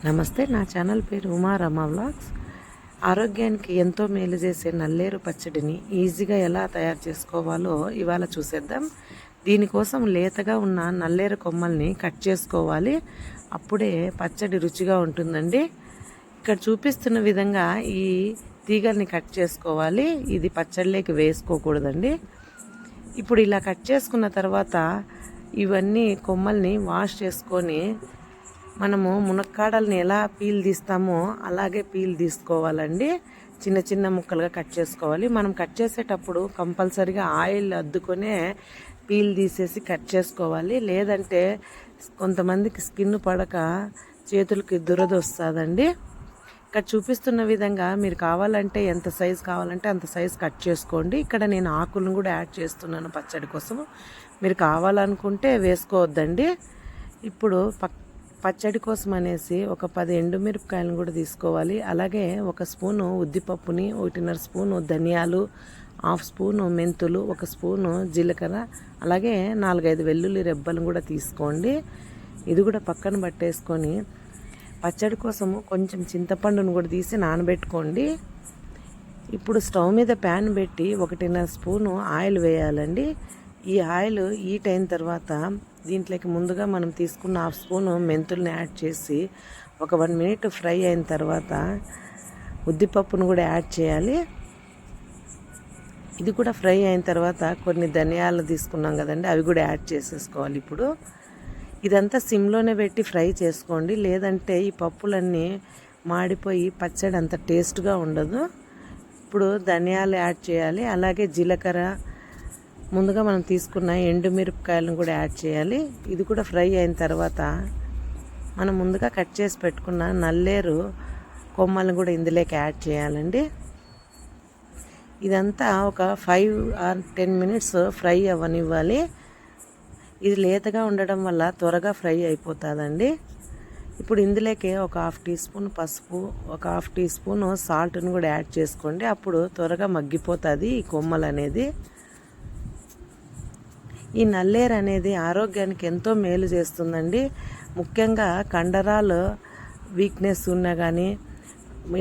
నమస్తే, నా ఛానల్ పేరు ఉమా రమ వ్లాగ్స్. ఆరోగ్యానికి ఎంతో మేలు చేసే నల్లేరు పచ్చడిని ఈజీగా ఎలా తయారు చేసుకోవాలో ఇవాళ చూసేద్దాం. దీనికోసం లేతగా ఉన్న నల్లేరు కొమ్మల్ని కట్ చేసుకోవాలి. అప్పుడే పచ్చడి రుచిగా ఉంటుందండి. ఇక్కడ చూపిస్తున్న విధంగా ఈ తీగల్ని కట్ చేసుకోవాలి. ఇది పచ్చడిలోకి వేసుకోకూడదండి. ఇప్పుడు ఇలా కట్ చేసుకున్న తర్వాత ఇవన్నీ కొమ్మల్ని వాష్ చేసుకొని మనము మునక్కాడల్ని ఎలా పీల్ తీస్తామో అలాగే పీల్ తీసుకోవాలండి. చిన్న చిన్న ముక్కలుగా కట్ చేసుకోవాలి. మనం కట్ చేసేటప్పుడు కంపల్సరీగా ఆయిల్ అద్దుకొనే పీల్ తీసేసి కట్ చేసుకోవాలి. లేదంటే కొంతమందికి స్కిన్ పడక చేతులకి దురద వస్తుందండి. ఇక్కడ చూపిస్తున్న విధంగా మీరు కావాలంటే ఎంత సైజు కావాలంటే అంత సైజు కట్ చేసుకోండి. ఇక్కడ నేను ఆకులను కూడా యాడ్ చేస్తున్నాను పచ్చడి కోసం. మీరు కావాలనుకుంటే వేసుకోవద్దండి. ఇప్పుడు పచ్చడి కోసం అనేసి ఒక 10 ఎండుమిరపకాయలను కూడా తీసుకోవాలి. అలాగే 1 స్పూను ఉద్దిపప్పుని, 1.5 స్పూను ధనియాలు, 1/2 స్పూను మెంతులు, 1 స్పూను జీలకర్ర, అలాగే 4-5 వెల్లుల్లి రెబ్బలను కూడా తీసుకోండి. ఇది కూడా పక్కన పట్టేసుకొని పచ్చడి కోసము కొంచెం చింతపండును కూడా తీసి నానబెట్టుకోండి. ఇప్పుడు స్టవ్ మీద ప్యాన్ పెట్టి 1.5 స్పూను ఆయిల్ వేయాలండి. ఈ ఆయిల్ హీట్ అయిన తర్వాత దీంట్లోకి ముందుగా మనం తీసుకున్న 1/2 స్పూను మెంతుల్ని యాడ్ చేసి ఒక 1 మినిట్ ఫ్రై అయిన తర్వాత ఉద్దిపప్పును కూడా యాడ్ చేయాలి. ఇది కూడా ఫ్రై అయిన తర్వాత కొన్ని ధనియాలు తీసుకున్నాం కదండి, అవి కూడా యాడ్ చేసేసుకోవాలి. ఇప్పుడు ఇదంతా సిమ్లోనే పెట్టి ఫ్రై చేసుకోండి. లేదంటే ఈ పప్పులన్నీ మాడిపోయి పచ్చడి అంత టేస్ట్గా ఉండదు. ఇప్పుడు ధనియాలు యాడ్ చేయాలి. అలాగే జీలకర్ర, ముందుగా మనం తీసుకున్న ఎండుమిరపకాయలను కూడా యాడ్ చేయాలి. ఇది కూడా ఫ్రై అయిన తర్వాత మనం ముందుగా కట్ చేసి పెట్టుకున్న నల్లేరు కొమ్మలను కూడా ఇందులోకి యాడ్ చేయాలండి. ఇదంతా ఒక 5 or 10 మినిట్స్ ఫ్రై అవ్వనివ్వాలి. ఇది లేతగా ఉండడం వల్ల త్వరగా ఫ్రై అయిపోతుందండి. ఇప్పుడు ఇందులోకి ఒక 1/2 టీ స్పూన్ పసుపు, ఒక 1/2 టీ స్పూన్ సాల్ట్ని కూడా యాడ్ చేసుకోండి. అప్పుడు త్వరగా మగ్గిపోతుంది ఈ కొమ్మలు అనేది. ఈ నల్లేరు అనేది ఆరోగ్యానికి ఎంతో మేలు చేస్తుందండి. ముఖ్యంగా కండరాలు వీక్నెస్ ఉన్నా కానీ,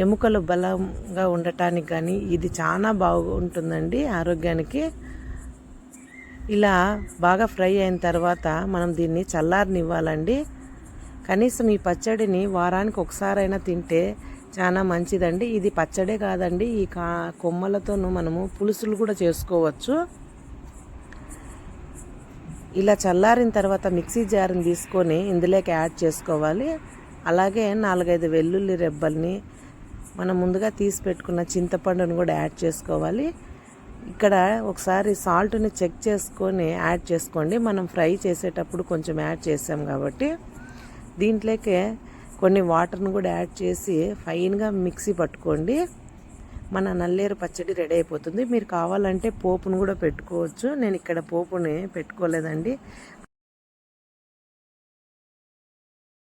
ఎముకలు బలంగా ఉండటానికి కానీ ఇది చాలా బాగుంటుందండి ఆరోగ్యానికి. ఇలా బాగా ఫ్రై అయిన తర్వాత మనం దీన్ని చల్లారనివ్వాలండి. కనీసం ఈ పచ్చడిని వారానికి ఒకసారైనా తింటే చాలా మంచిదండి. ఇది పచ్చడే కాదండి, ఈ కొమ్మలతోనూ మనము పులుసులు కూడా చేసుకోవచ్చు. ఇలా చల్లారిన తర్వాత మిక్సీ జార్ని తీసుకొని ఇందులోకి యాడ్ చేసుకోవాలి. అలాగే 4-5 వెల్లుల్లి రెబ్బల్ని, మనం ముందుగా తీసి పెట్టుకున్న చింతపండును కూడా యాడ్ చేసుకోవాలి. ఇక్కడ ఒకసారి సాల్ట్ని చెక్ చేసుకొని యాడ్ చేసుకోండి. మనం ఫ్రై చేసేటప్పుడు కొంచెం యాడ్ చేసాం కాబట్టి. దీంట్లోకి కొన్ని వాటర్ను కూడా యాడ్ చేసి ఫైన్గా మిక్సీ పట్టుకోండి. మన నల్లేరు పచ్చడి రెడీ అయిపోతుంది. మీరు కావాలంటే పోపును కూడా పెట్టుకోవచ్చు. నేను ఇక్కడ పోపుని పెట్టుకోలేదండి.